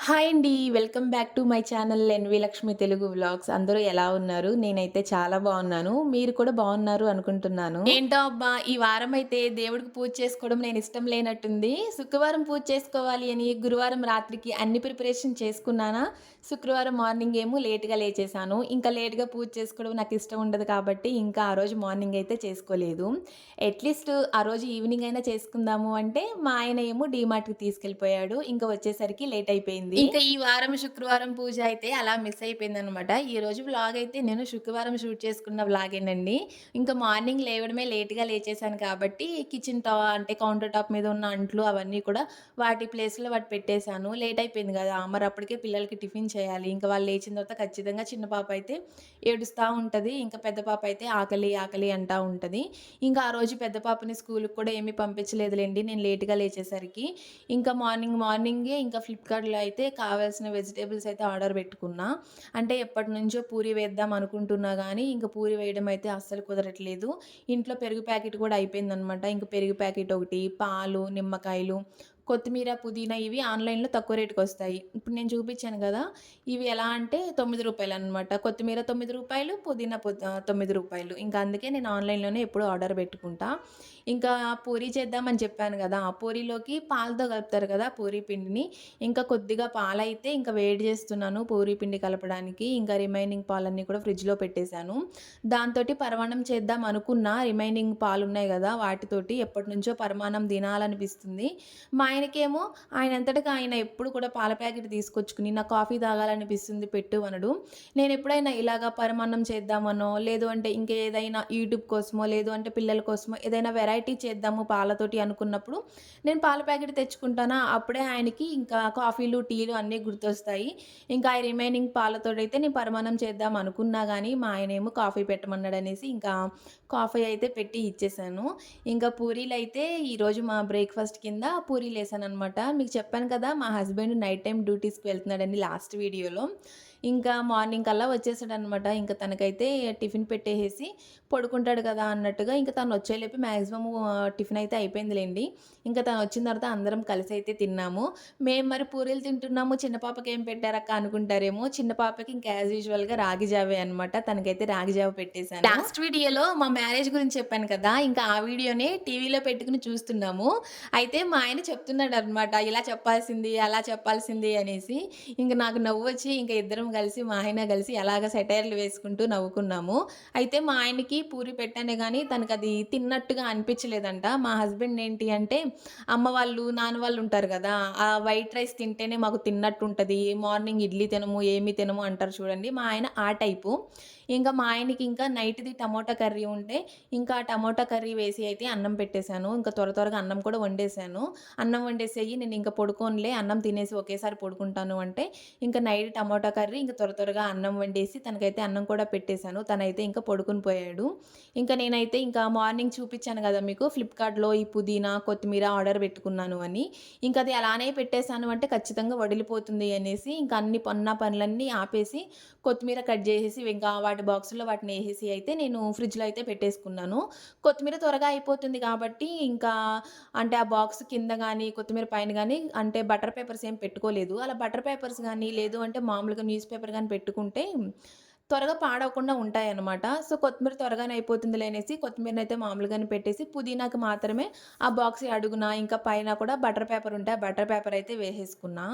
Hi అండి. Welcome back to my channel NV Lakshmi Telugu vlogs. అందరూ ఎలా ఉన్నారు? నేనైతే చాలా బావున్నాను. మీరు కూడా బావున్నారు అనుకుంటున్నాను. ఏంటో అబ్బా! ఈ వారమైతే దేవుడికి పూజ చేసుకోవడం నేనిష్టం లేనట్టుంది. శుక్రవారం పూజ చేసుకోవాలి అని గురువారం రాత్రికి అన్ని ప్రిపరేషన్ చేసుకున్నానా, శుక్రవారం మార్నింగ్ ఏమో లేట్‌గా లేచేశాను. ఇంకా లేట్‌గా పూజ చేసుకోవడం నాకిష్టం ఉండదు కాబట్టి ఇంకా ఆ రోజు మార్నింగ్ అయితే చేసుకోలేదు. అట్‌లీస్ట్ ఆ రోజు ఈవినింగ్ అయినా చేసుకుందాము అంటే మా ఆయన ఏమో డీమార్ట్‌కి తీసుకెళ్ళిపోయాడు. ఇంక వచ్చేసరికి లేట్ అయిపోయింది. ఇంకా ఈ వారం శుక్రవారం పూజ అయితే అలా మిస్ అయిపోయిందనమాట. ఈరోజు వ్లాగ్ అయితే నేను శుక్రవారం షూట్ చేసుకున్న వ్లాగేనండి. ఇంకా మార్నింగ్ లేవడమే లేట్‌గా లేచేశాను కాబట్టి కిచెన్ అంటే కౌంటర్ టాప్ మీద ఉన్న అంట్లు అవన్నీ కూడా వాటి ప్లేస్‌లో వాటి పెట్టేశాను. లేట్ అయిపోయింది గదా! మరి అప్పటికే పిల్లలకి టిఫిన్ చేయాలి. ఇంకా వాళ్ళు లేచిన తర్వాత ఖచ్చితంగా చిన్న పాప అయితే ఏడుస్తా ఉంటది. ఇంకా పెద్ద పాప అయితే ఆకలి, ఆకలి అంటా ఉంటది. ఇంకా ఆ రోజు పెద్ద పాపని స్కూలుకి కూడా ఏమీ పంపించలేదులెండి నేను లేట్‌గా లేచేసరికి. ఇంకా మార్నింగే ఇంకా ఫ్లిప్‌కార్ట్‌లో అయితే కావాల్సిన వెజిటబుల్స్ అయితే ఆర్డర్ పెట్టుకున్నా. అంటే ఎప్పటినుంచో పూరి వేద్దాం అనుకుంటున్నా గానీ, ఇంక పూరి వేయడం అయితే అస్సలు కుదరట్లేదు. ఇంట్లో పెరుగు ప్యాకెట్ కూడా అయిపోయిందనమాట. ఇంక పెరుగు ప్యాకెట్ ఒకటి, పాలు, నిమ్మకాయలు, కొత్తిమీర, పుదీనా ఇవి ఆన్‌లైన్‌లో తక్కువ రేటుకొస్తాయి. ఇప్పుడు నేను చూపించాను గదా! ఇవి ఎలా అంటే రూ. 9 అనమాట. కొత్తిమీర రూ. 9, పుదీనా రూ. 9. ఇంకా అందుకే నేను ఆన్‌లైన్‌లోనే ఎప్పుడూ ఆర్డర్ పెట్టుకుంటా. ఇంకా పూరి చేద్దామని చెప్పాను గదా! ఆ పూరీలోకి పాలతో కలుపుతారు కదా! పూరీ పిండిని. ఇంకా కొద్దిగా పాలైతే ఇంకా వేడి చేస్తున్నాను పూరీ పిండి కలపడానికి. ఇంకా రిమైనింగ్ పాలన్నీ కూడా ఫ్రిడ్జ్‌లో పెట్టేశాను. దాంతోటి పరమాన్నం చేద్దాం అనుకున్నా. రిమైనింగ్ పాలున్నాయి గదా! వాటితోటి ఎప్పటినుంచో పరమాన్నం తినాలనిపిస్తుంది. మా ఆయనకేమో ఆయనంతటగా ఆయన ఎప్పుడు కూడా పాల ప్యాకెట్ తీసుకొచ్చుకొని, నాకు కాఫీ తాగాలనిపిస్తుంది పెట్టు అనడు. నేనెప్పుడైనా ఇలాగ పరమాన్నం చేద్దామనో, లేదు అంటే ఇంకేదైనా యూట్యూబ్ కోసమో, లేదు అంటే పిల్లల కోసమో ఏదైనా వెరైటీ చేద్దాము పాలతోటి అనుకున్నప్పుడు, నేను పాల ప్యాకెట్ తెచ్చుకుంటానా, అప్పుడే ఆయనకి ఇంకా కాఫీలు, టీలు అన్నీ గుర్తొస్తాయి. ఇంకా ఆ రిమైనింగ్ పాలతోటైతే నేను పరమాన్నం చేద్దాం అనుకున్నా గానీ, మా ఆయనేమో కాఫీ పెట్టమన్నాడనేసి ఇంకా కాఫీ అయితే పెట్టి ఇచ్చేసాను. ఇంకా పూరీలైతే ఈరోజు మా బ్రేక్‌ఫాస్ట్ కింద పూరీలేసాననమాట. మీకు చెప్పాను కదా! మా హస్బెండ్ నైట్ టైమ్ డ్యూటీస్‌కి వెళ్తున్నాడని లాస్ట్ వీడియోలో. ఇంకా మార్నింగ్ కల్లా వచ్చేసాడనమాట. ఇంక తనకైతే టిఫిన్ పెట్టేసేసి పడుకుంటాడు కదా అన్నట్టుగా ఇంక తనొచ్చేలోపు మాక్సిమము టిఫిన్ అయితే అయిపోయిందిలెండి. ఇంక తనొచ్చిన తర్వాత అందరం కలిసైతే తిన్నాము. మేము మరి పూరీలు తింటున్నాము, చిన్న పాపకేం పెట్టారక్క అనుకుంటారేమో, చిన్న పాపకి ఇంకా యాజ్ యూజువల్‌గా రాగి జావే అనమాట. తనకైతే రాగి జావ పెట్టేసాను. లాస్ట్ వీడియోలో మా మ్యారేజ్ గురించి చెప్పాను కదా! ఇంకా ఆ వీడియోనే టీవీలో పెట్టుకొని చూస్తున్నాము. అయితే మా ఆయన చెప్తున్నాడనమాట. ఇలా చెప్పాల్సింది, అలా చెప్పాల్సింది అనేసి. ఇంక నాకు నవ్వొచ్చి ఇంక ఇద్దరం కలిసి మా ఆయన కలిసి అలాగ సెటైర్‌లు వేసుకుంటూ నవ్వుకున్నాము. అయితే మా ఆయనకి పూరి పెట్టానే గానీ తనకది తిన్నట్టుగా అనిపించలేదంట. మా హస్బెండ్ ఏంటి అంటే అమ్మ వాళ్ళు, నాన్న వాళ్ళు ఉంటారు గదా! ఆ వైట్ రైస్ తింటేనే మాకు తిన్నట్టుంటది. మార్నింగ్ ఇడ్లీ తినము, ఏమి తినము అంటారు చూడండి. మా ఆయన ఆ టైపు. ఇంకా మా ఆయనకి ఇంకా నైట్‌ది టమోటా కర్రీ ఉంటే, ఇంకా ఆ టమోటా కర్రీ వేసి అయితే అన్నం పెట్టేశాను. ఇంకా త్వరగా అన్నం కూడా వండేశాను. అన్నం వండేసేయి నేనింక పడుకోనులే, అన్నం తినేసి ఒకేసారి పడుకుంటాను అంటే, ఇంక నైట్ టమోటా కర్రీ ఇంక త్వరగా అన్నం వండేసి తనకైతే అన్నం కూడా పెట్టేశాను. తనైతే ఇంకా పడుకొని పోయాడు. ఇంకా నేనైతే ఇంకా మార్నింగ్ చూపిచ్చాను గదా మీకు ఫ్లిప్‌కార్ట్‌లో ఈ పుదీనా, కొత్తిమీర ఆర్డర్ పెట్టుకున్నాను అని. ఇంకది అలానే పెట్టేశాను అంటే ఖచ్చితంగా వడిలిపోతుంది అనేసి, ఇంక అన్ని పనులన్నీ ఆపేసి, కొత్తిమీర కట్ జేసేసి ఇంకా వాటి బాక్సుల్లో వాటినేసేసి అయితే నేను ఫ్రిడ్జ్‌లో అయితే పెట్టేసుకున్నాను. కొత్తిమీర త్వరగా అయిపోతుంది కాబట్టి ఇంకా అంటే ఆ బాక్స్ కింద గానీ, కొత్తిమీర పైన గానీ అంటే బటర్ పేపర్స్ ఏం పెట్టుకోలేదు. అలా బటర్ పేపర్స్ గానీ, లేదు అంటే మామూలుగా న్యూస్ పేపర్ గానీ పెట్టుకుంటే త్వరగా పాడవకుండా ఉంటాయన్నమాట. సో, కొత్తిమీర త్వరగానే అయిపోతుందిలే అనేసి కొత్తిమీరనైతే మామూలుగానే పెట్టేసి పుదీనాకి మాత్రమే ఆ బాక్స్ అడుగున ఇంకా పైన కూడా బటర్ పేపర్ ఉంటే ఆ బటర్ పేపర్ అయితే వేసేసుకున్నా.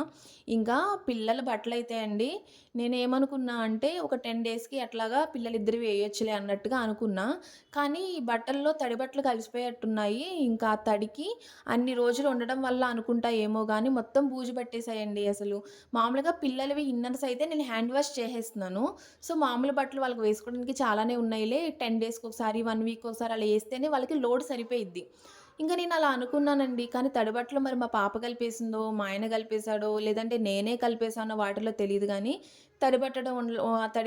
ఇంకా పిల్లల బట్టలైతే అండి నేనేమనుకున్నా అంటే ఒక 10 డేస్‌కి అట్లాగా పిల్లలిద్దరివి వేయొచ్చులే అన్నట్టుగా అనుకున్నా. కానీ ఈ బట్టల్లో తడి బట్టలు కలిసిపోయేట్టున్నాయి. ఇంకా ఆ తడికి అన్ని రోజులు ఉండడం వల్ల అనుకుంటా ఏమో గానీ మొత్తం బూజు పట్టేసాయండి అసలు. మామూలుగా పిల్లలవి ఇన్నర్స్ అయితే నేను హ్యాండ్ వాష్ చేసేస్తున్నాను. సో, మామూలు బట్టలు వాళ్ళకి వేసుకోవడానికి చాలానే ఉన్నాయిలే. 10 డేస్‌కొకసారి, 1 వీక్‌కొకసారి అలా ఏస్తేనే వాళ్ళకి లోడ్ సరిపోయిద్ది. ఇంక నేనలా అనుకున్నానండి. కానీ తడి బట్టలు మరి మా పాప కలిపేసిందో, మా ఆయన కలిపేసాడో, లేదంటే నేనే కలిపేసానో వాటిలో తెలీదు గానీ, తడి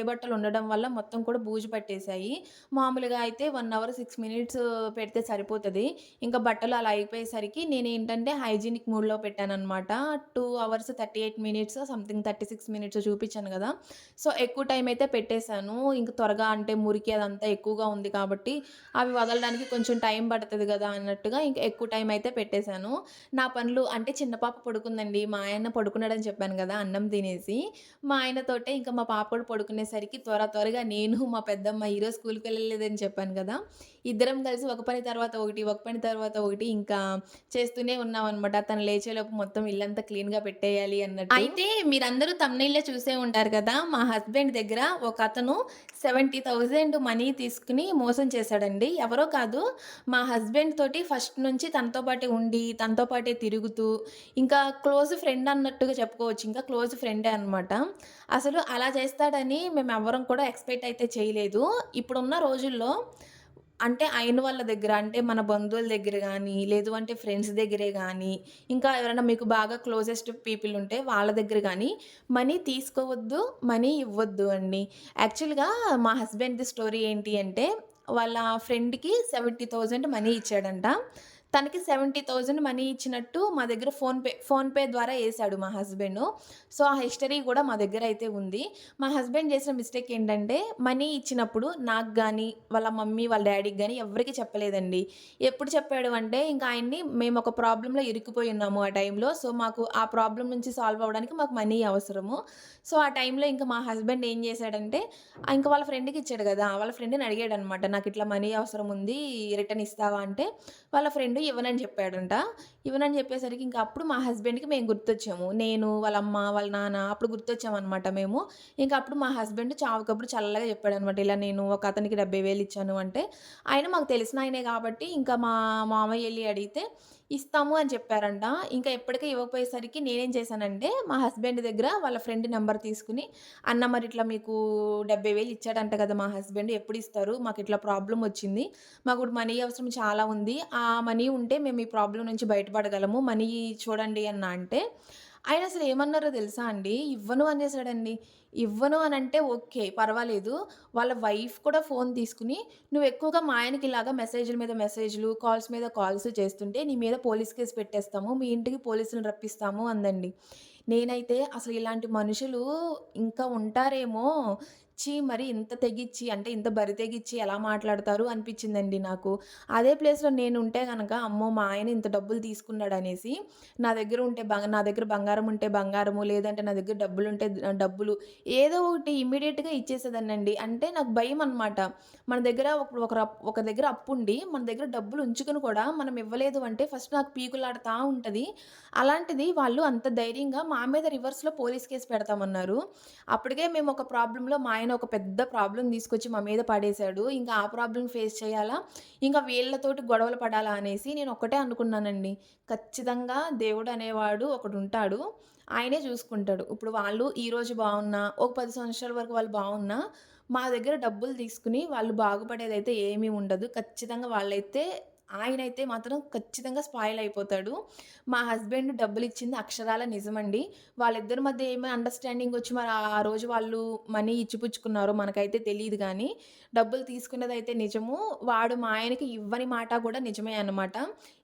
బట్టలు ఉండడం వల్ల మొత్తం కూడా బూజు పట్టేసాయి. మామూలుగా అయితే 1 అవర్ 6 మినిట్స్ పెడితే సరిపోతది. ఇంకా బట్టలు అలా అయిపోయేసరికి నేనేంటంటే హైజీనిక్ మోడ్‌లో పెట్టాననమాట. 2 అవర్స్ 38 మినిట్స్ సంథింగ్ 36 మినిట్స్ చూపించాను గదా! సో, ఎక్కువ టైం అయితే పెట్టేసాను. ఇంక త్వరగా అంటే మురికి అదంతా ఎక్కువగా ఉంది కాబట్టి అవి వదలడానికి కొంచెం టైం పడతది గదా! అన్నట్టుగా ఇంక ఎక్కువ టైం అయితే పెట్టేసాను. నా పనులు అంటే చిన్న పాప పడుకుందండి. మా ఆయన పడుకున్నాడని చెప్పాను గదా! అన్నం తినేసి. మా ఆయనతోటే ఇంకా మా పాప కూడా పడుకునేసరికి త్వరగా నేను, మా పెద్దమ్మ ఈరోజు స్కూలుకి వెళ్ళలేదని చెప్పాను గదా! ఇద్దరం కలిసి ఒక పని తర్వాత ఒకటి, ఒక పని తర్వాత ఒకటి ఇంకా చేస్తూనే ఉన్నామనమాట. తను లేచేలోపు మొత్తం ఇల్లంతా క్లీన్‌గా పెట్టేయాలి అన్నట్టు. అయితే మీరందరూ థంబ్‌నెయిల్‌లో చూసే ఉంటారు కదా! మా హస్బెండ్ దగ్గర ఒకతను 70,000 మనీ తీసుకొని మోసం చేశాడండి. ఎవరో కాదు మా హస్బెండ్ తోటి ఫస్ట్ నుంచి తనతో పాటే ఉండి, తనతో పాటే తిరుగుతూ, ఇంకా క్లోజ్ ఫ్రెండ్ అన్నట్టుగా చెప్పుకోవచ్చు. ఇంకా క్లోజ్ ఫ్రెండే అనమాట. అసలు అలా చేస్తాడని మేమెవ్వరం కూడా ఎక్స్‌పెక్ట్ అయితే చేయలేదు. ఇప్పుడున్న రోజుల్లో అంటే అయిన వాళ్ళ దగ్గర అంటే మన బంధువుల దగ్గర గానీ, లేదు అంటే ఫ్రెండ్స్ దగ్గరే గానీ, ఇంకా ఎవరైనా మీకు బాగా క్లోజెస్ట్ పీపుల్ ఉంటే వాళ్ళ దగ్గర గానీ, మనీ తీసుకోవద్దు, మనీ ఇవ్వద్దు అండి. యాక్చువల్‌గా మా హస్బెండ్‌ది స్టోరీ ఏంటి అంటే, వాళ్ళ ఫ్రెండ్‌కి 70,000 మనీ ఇచ్చాడంట. తనకి 70,000 మనీ ఇచ్చినట్టు మా దగ్గర ఫోన్‌పే ద్వారా ఏసాడు మా హస్బెండు. సో, ఆ హిస్టరీ గూడా మా దగ్గరైతే ఉంది. మా హస్బెండ్ చేసిన మిస్టేక్ ఏంటంటే, మనీ ఇచ్చినప్పుడు నాకు గానీ, వాళ్ళ మమ్మీ, వాళ్ళ డ్యాడీకి గానీ ఎవ్వరికీ చెప్పలేదండి. ఎప్పుడు చెప్పాడు అంటే, ఇంక ఆయన్ని మేమొక ప్రాబ్లమ్‌లో ఇరుక్కుపోయి ఉన్నాము ఆ టైంలో. సో, మాకు ఆ ప్రాబ్లమ్ నుంచి సాల్వ్ అవ్వడానికి మాకు మనీ అవసరము. సో, ఆ టైంలో ఇంక మా హస్బెండ్ ఏం చేశాడంటే, ఇంక వాళ్ళ ఫ్రెండ్‌కి ఇచ్చాడు గదా! వాళ్ళ ఫ్రెండ్‌ని అడిగాడనమాట. నాకిట్లా మనీ అవసరం ఉంది. రిటర్న్ ఇస్తావా అంటే, వాళ్ళ ఫ్రెండ్ ఇవ్వనని చెప్పాడంట. ఇవ్వనని చెప్పేసరికి ఇంక అప్పుడు మా హస్బెండ్‌కి మేము గుర్తొచ్చాము. నేను, వాళ్ళ అమ్మ, వాళ్ళ నాన్న అప్పుడు గుర్తొచ్చామనమాట మేము. ఇంక అప్పుడు మా హస్బెండ్ చావుకప్పుడు చల్లగా చెప్పాడనమాట. ఇలా నేను ఒక అతనికి 70,000 ఇచ్చాను అంటే, ఆయన మాకు తెలిసిన ఆయనే కాబట్టి ఇంకా మా మామయ్య ఎళ్లి అడిగితే ఇస్తాము అని చెప్పారంట. ఇంకా ఎప్పటికి ఇవ్వకపోయేసరికి నేనేం చేశానంటే, మా హస్బెండ్ దగ్గర వాళ్ళ ఫ్రెండ్ నంబర్ తీసుకొని, "అన్న మరిట్లా మీకు 70,000 ఇచ్చాడంట కదా మా హస్బెండ్ ఎప్పుడిస్తారు? మాకిట్లా ప్రాబ్లమొచ్చింది. మాకు మనీ అవసరం చాలా ఉంది. ఆ మనీ ఉంటే మేము ఈ ప్రాబ్లమ్ నుంచి బయటపడగలము. మనీ చూడండి" అన్నా అంటే, ఆయనసలు ఏమన్నారో తెలుసా అండి? ఇవ్వను అనేసాడండి. ఇవ్వను అనంటే ఓకే. పర్వాలేదు. వాళ్ళ వైఫ్ కూడా ఫోను తీసుకొని, "నువ్వు ఎక్కువగా మా ఆయనకి ఇలాగా మెసేజ్‌ల మీద మెసేజ్‌లు, కాల్స్ మీద కాల్స్ చేస్తుంటే నీ మీద పోలీస్ కేస్ పెట్టేస్తాము. మీ ఇంటికి పోలీసులను రప్పిస్తాము" అందండి. నేనైతే అసలు ఇలాంటి మనుషులు ఇంకా ఉంటారేమో! ఛీ! మరి ఇంత తెగిచ్చి అంటే ఇంత బరి తెగిచ్చి ఎలా మాట్లాడతారు అనిపించిందండి నాకు. అదే ప్లేస్‌లో నేనుంటే గనక అమ్మో! మా ఆయన ఇంత డబ్బులు తీసుకున్నాడనేసి నా దగ్గర బంగారం ఉంటే బంగారము, లేదంటే నా దగ్గర డబ్బులుంటే డబ్బులు ఏదో ఒకటి ఇమ్మీడియేట్‌గా ఇచ్చేసేదాన్నండి. అంటే నాకు భయమనమాట. మన దగ్గర ఇప్పుడు ఒక దగ్గర అప్పుండి, మన దగ్గర డబ్బులు ఉంచుకొని కూడా మనం ఇవ్వలేదు అంటే ఫస్ట్ నాకు పీకులాడుతా ఉంటది. అలాంటిది వాళ్ళు అంత ధైర్యంగా మా మీద రివర్స్‌లో పోలీస్ కేస్ పెడతామన్నారు. అప్పటికే మేము ఒక ప్రాబ్లమ్‌లో మా ఆయన ఒక పెద్ద ప్రాబ్లమ్ తీసుకొచ్చి మా మీద పడేసాడు. ఇంకా ఆ ప్రాబ్లమ్ ఫేస్ చేయాలా? ఇంకా వీళ్ళతోటి గొడవలు పడాలా అనేసి నేను ఒక్కటే అనుకున్నానండి. ఖచ్చితంగా దేవుడనేవాడు ఒకడుంటాడు. ఆయనే చూసుకుంటాడు. ఇప్పుడు వాళ్ళు ఈరోజు బాగున్నా, ఒక 10 సంవత్సరాల వరకు వాళ్ళు బాగున్నా, మా దగ్గర డబ్బులు తీసుకొని వాళ్ళు బాగుపడేదైతే ఏమీ ఉండదు. ఖచ్చితంగా ఆయనైతే మాత్రం ఖచ్చితంగా స్పాయిల్ అయిపోతాడు. మా హస్బెండ్ డబ్బులిచ్చింది అక్షరాల నిజమండి. వాళ్ళిద్దరి మధ్య ఏమి అండర్‌స్టాండింగ్ ఒచ్చి మరి ఆ రోజు వాళ్ళు మనీ ఇచ్చిపుచ్చుకున్నారో మనకైతే తెలీదు గానీ, డబ్బులు తీసుకున్నదైతే నిజము. వాడు మా ఆయనకి ఇవ్వని మాట కూడా నిజమే అన్నమాట.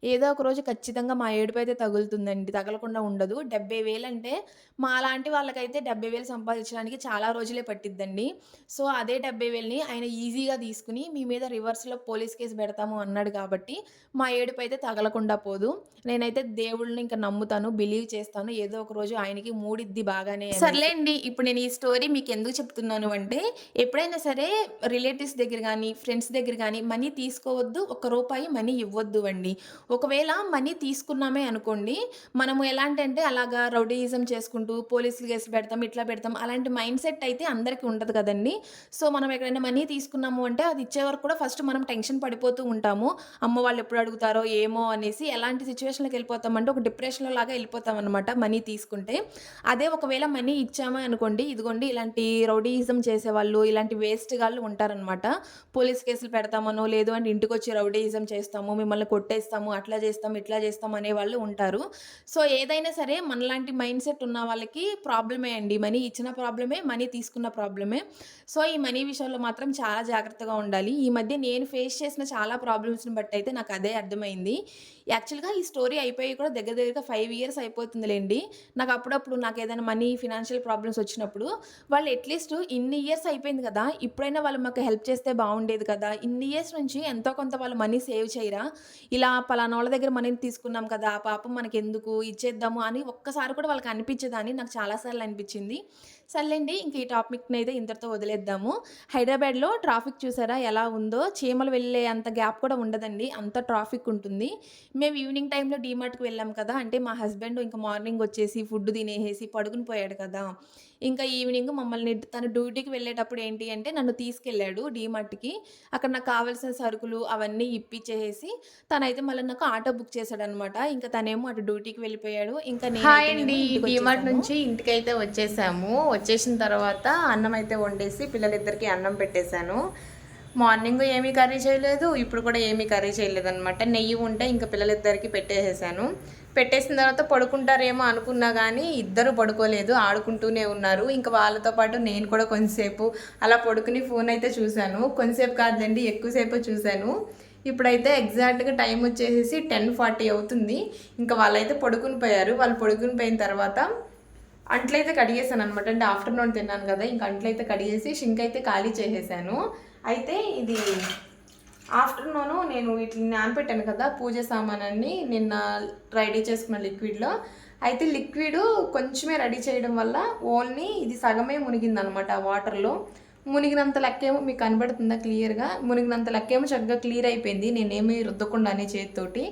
ఏదో ఒక రోజు ఖచ్చితంగా మా ఏడుపైతే తగులుతుందండి. తగలకుండా ఉండదు. 70,000 అంటే మాలాంటి వాళ్ళకైతే 70,000 సంపాదించడానికి చాలా రోజులే పట్టిద్దండి. సో, అదే 70,000ని ఆయన ఈజీగా తీసుకొని మీ మీద రివర్స్‌లో పోలీస్ కేస్ పెడతాము అన్నాడు కాబట్టి, మా ఏడుపైతే తగలకుండా పోదు. నేనైతే దేవుడిని ఇంక నమ్ముతాను. బిలీవ్ చేస్తాను. ఏదో ఒక రోజు ఆయనకి మూడిద్ది బాగానే అనేసి. సర్లేండి. ఇప్పుడు నేను ఈ స్టోరీ మీకెందుకు చెప్తున్నాను అంటే, ఎప్పుడైనా సరే రిలేటివ్స్ దగ్గర గానీ, ఫ్రెండ్స్ దగ్గర గానీ మనీ తీసుకోవద్దు. ఒక్క రూపాయి మనీ ఇవ్వద్దు అండి. ఒకవేళ మనీ తీసుకున్నామే అనుకోండి, మనము ఎలాంటంటే అలాగా రౌడీయిజం చేసుకుంటూ పోలీసులు కేసు పెడతాం, ఇట్లా పెడతాం అలాంటి మైండ్ సెట్ అయితే అందరికి ఉండదు కదండీ! సో, మనం ఎక్కడైనా మనీ తీసుకున్నాము అంటే అది ఇచ్చే వరకు కూడా ఫస్ట్ మనం టెన్షన్ పడిపోతూ ఉంటాము. అమ్మో! వాళ్ళు ఎప్పుడు అడుగుతారో ఏమో అనేసి ఎలాంటి సిచ్యువేషన్‌లోకి వెళ్ళిపోతామంటే ఒక డిప్రెషన్‌లో లాగా వెళ్ళిపోతామనమాట మనీ తీసుకుంటే. అదే ఒకవేళ మనీ ఇచ్చామా అనుకోండి, ఇదిగోండి ఇలాంటి రౌడీయిజం చేసేవాళ్ళు, ఇలాంటి వేస్ట్ గాళ్ళు ఉంటారనమాట. పోలీస్ కేసులు పెడతామనో, లేదు అంటే ఇంటికొచ్చి రౌడీయిజం చేస్తాము, మిమ్మల్ని కొట్టేస్తాము, అట్లా చేస్తాం, ఇట్లా చేస్తాం అనేవాళ్ళు ఉంటారు. సో, ఏదైనా సరే మనలాంటి మైండ్ సెట్ ఉన్న వాళ్ళకి ప్రాబ్లమే అండి. మనీ ఇచ్చిన ప్రాబ్లమే, మనీ తీసుకున్న ప్రాబ్లమే. సో, ఈ మనీ విషయంలో మాత్రం చాలా జాగ్రత్తగా ఉండాలి. ఈ మధ్య నేను ఫేస్ చేసిన చాలా ప్రాబ్లమ్స్‌ని బట్టయితే నాకదే అర్థమైంది. యాక్చువల్‌గా ఈ స్టోరీ అయిపోయి కూడా దగ్గర దగ్గరగా 5 ఇయర్స్ అయిపోతుందిలెండి. నాకప్పుడప్పుడు నాకేదైనా మనీ, ఫినాన్షియల్ ప్రాబ్లమ్స్ వచ్చినప్పుడు వాళ్ళు అట్‌లీస్ట్ ఇన్ని ఇయర్స్ అయిపోయింది కదా! ఇప్పుడైనా వాళ్ళు మాకు హెల్ప్ చేస్తే బావుండేది కదా! ఇన్ని ఇయర్స్ నుంచి ఎంతో కొంత వాళ్ళు మనీ సేవ్ చేయరా? ఇలా పలానోళ్ళ దగ్గర మనీని తీసుకున్నాం కదా! పాపం మనకెందుకు ఇచ్చేద్దాము అని ఒక్కసారి కూడా వాళ్ళకి అనిపించదని నాకు చాలా సార్లు అనిపించింది. సర్లేండి ఇంక ఈ టాపిక్‌నైతే ఇంతటితో వదిలేద్దాము. హైదరాబాద్‌లో ట్రాఫిక్ చూసారా ఎలా ఉందో? చీమలు వెళ్ళే అంత గ్యాప్ కూడా ఉండదండి. అంత ట్రాఫిక్ ఉంటుంది. మేము ఈవినింగ్ టైమ్‌లో డీమార్ట్‌కి వెళ్ళాం కదా! అంటే మా హస్బెండ్ ఇంక మార్నింగ్ వచ్చేసి ఫుడ్ తినేసేసి పడుకుని పోయాడు కదా! ఇంకా ఈవినింగ్ మమ్మల్ని తను డ్యూటీకి వెళ్ళేటప్పుడు ఏంటి అంటే నన్ను తీసుకెళ్ళాడు డీమార్ట్‌కి. అక్కడ నాకు కావాల్సిన సరుకులు అవన్నీ ఇప్పిచ్చేసేసి తనైతే మళ్ళీ నాకు ఆటో బుక్ చేశాడనమాట. ఇంక తనేమో అటు డ్యూటీకి వెళ్ళిపోయాడు. ఇంకా హాయ్ నేనైతేనేమో అండి. డీమార్ట్ ఇంటికొచ్చేసాను. నుంచి ఇంటికైతే వచ్చేసాము. వచ్చేసిన తర్వాత అన్నం అయితే వండేసి పిల్లలిద్దరికీ అన్నం పెట్టేశాను. మార్నింగ్ ఏమీ కర్రీ చేయలేదు. ఇప్పుడు కూడా ఏమీ కర్రీ చేయలేదనమాట. నెయ్యి ఉంటే ఇంక పిల్లలిద్దరికీ పెట్టేసేసాను. పెట్టేసిన తర్వాత పడుకుంటారేమో అనుకున్నా గానీ ఇద్దరు పడుకోలేదు. ఆడుకుంటూనే ఉన్నారు. ఇంక వాళ్ళతో పాటు నేను కూడా కొంచెంసేపు అలా పడుకుని ఫోన్ అయితే చూశాను. కొంచెంసేపు కాదులెండి ఎక్కువ సేపే చూశాను. ఇప్పుడైతే ఎగ్జాక్ట్‌గా టైం వచ్చేసేసి 10:40 అవుతుంది. ఇంకా వాళ్ళైతే పడుకుని పోయారు. వాళ్ళు పడుకుని పోయిన తర్వాత అంట్లయితే కడిగేసాననమాట. అంటే ఆఫ్టర్‌నూన్ తిన్నాను కదా! ఇంక అంట్లయితే కడిగేసి షింక్ అయితే ఖాళీ చేసేసాను. అయితే ఇది ఆఫ్టర్‌నూను నేను వీటిని నానబెట్టాను కదా! పూజ సామానన్నీ నిన్న రెడీ చేసుకున్న లిక్విడ్‌లో. అయితే లిక్విడు కొంచెమే రెడీ చేయడం వల్ల ఓన్లీ ఇది సగమే మునిగిందనమాట ఆ వాటర్‌లో. మునిగినంత లెక్కేమో మీకు కనబడుతుందా క్లియర్‌గా? మునిగినంత లెక్కేమో చక్కగా క్లియర్ అయిపోయింది. నేనేమి రుద్దకుండానే చేత్తోటి.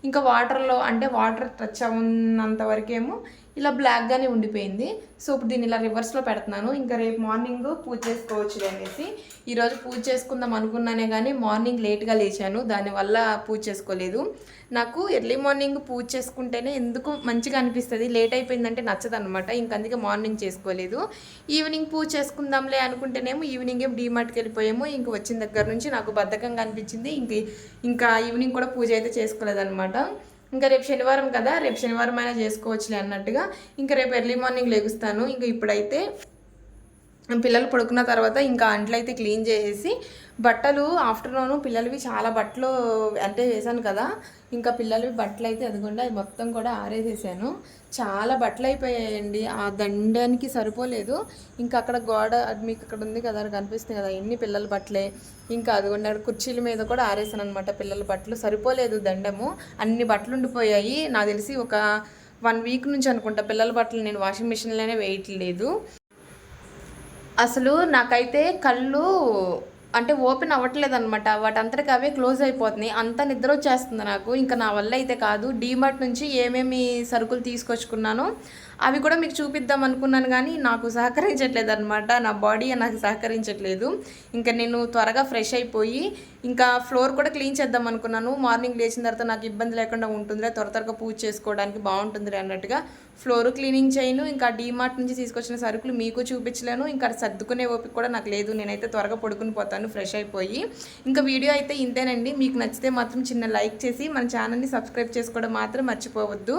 ఇంకా వాటర్‌లో అంటే వాటర్ టచ్ అవున్నంత వరకేమో ఇలా బ్లాక్‌గానే ఉండిపోయింది. సో, ఇప్పుడు దీన్ని ఇలా రివర్స్‌లో పెడుతున్నాను. ఇంకా రేపు మార్నింగ్ పూజ చేసుకోవచ్చులే అనేసి. ఈరోజు పూజ చేసుకుందాం అనుకున్నానే గానీ మార్నింగ్ లేట్‌గా లేచాను. దానివల్ల పూజ చేసుకోలేదు. నాకు ఎర్లీ మార్నింగ్ పూజ చేసుకుంటేనే ఎందుకో మంచిగా అనిపిస్తది. లేట్ అయిపోయిందంటే నచ్చదనమాట. ఇంక అందుకే మార్నింగ్ చేసుకోలేదు. ఈవినింగ్ పూజ చేసుకుందాంలే అనుకుంటేనేమో ఈవినింగే డీమార్ట్‌కి వెళ్ళిపోయాము. ఇంక వచ్చిన దగ్గర నుంచి నాకు బద్ధకంగా అనిపించింది. ఇంకా ఈవినింగ్ కూడా పూజ అయితే చేసుకోలేదనమాట. ఇంకా రేపు శనివారం కదా! రేపు శనివారం అయినా చేసుకోవచ్చులే అన్నట్టుగా ఇంకా రేపు ఎర్లీ మార్నింగ్ లెగుస్తాను. ఇంక ఇప్పుడైతే పిల్లలు పడుకున్న తర్వాత ఇంకా అంట్లయితే క్లీన్ చేసేసి బట్టలు ఆఫ్టర్నూను పిల్లలవి చాలా బట్టలు అంటే వేసాను కదా! ఇంకా పిల్లలవి బట్టలయితే అదిగోండి అది మొత్తం కూడా ఆరేసేసాను. చాలా బట్టలు అయిపోయాయండి. ఆ దండానికి సరిపోలేదు. ఇంకా అక్కడ గోడ మీకు అక్కడ ఉంది కదా! కనిపిస్తుంది కదా! ఎన్ని పిల్లల బట్టలే. ఇంకా అదిగోండి అక్కడ కుర్చీల మీద కూడా ఆరేసాననమాట పిల్లల బట్టలు. సరిపోలేదు దండము. అన్ని బట్టలు ఉండిపోయాయి. నాకు తెలిసి ఒక 1 వీక్ నుంచి అనుకుంటా పిల్లల బట్టలు నేను వాషింగ్ మిషన్‌లోనే వేయట్లేదు. అసలు నాకైతే కళ్ళు అంటే ఓపెన్ అవ్వట్లేదనమాట. వాటంతటికి అవే క్లోజ్ అయిపోతున్నాయి. అంత నిద్రొచ్చేస్తుంది నాకు. ఇంకా నా వల్ల అయితే కాదు. డీమార్ట్ నుంచి ఏమేమి సరుకులు తీసుకొచ్చుకున్నానో అవి కూడా మీకు చూపిద్దాం అనుకున్నాను కానీ నాకు సహకరించట్లేదనమాట. నా బాడీ నాకు సహకరించట్లేదు. ఇంకా నేను త్వరగా ఫ్రెష్ అయిపోయి ఇంకా ఫ్లోర్ కూడా క్లీన్ చేద్దాం అనుకున్నాను. మార్నింగ్ లేచిన తర్వాత నాకు ఇబ్బంది లేకుండా ఉంటుందిలే, త్వరగా పూజ చేసుకోవడానికి బాగుంటుందిలే అన్నట్టుగా ఫ్లోర్ క్లీనింగ్ చేయను. ఇంకా డీమార్ట్ నుంచి తీసుకొచ్చిన సరుకులు మీకు చూపించలేను. ఇంకా సర్దుకునే ఓపిక కూడా నాకు లేదు. నేనైతే త్వరగా పడుకుని పోతాను ఫ్రెష్ అయిపోయి. ఇంకా వీడియో అయితే ఇంతేనండి. మీకు నచ్చితే మాత్రం చిన్న లైక్ చేసి మన ఛానల్ని సబ్స్క్రైబ్ చేసుకోవడం మాత్రం మర్చిపోవద్దు.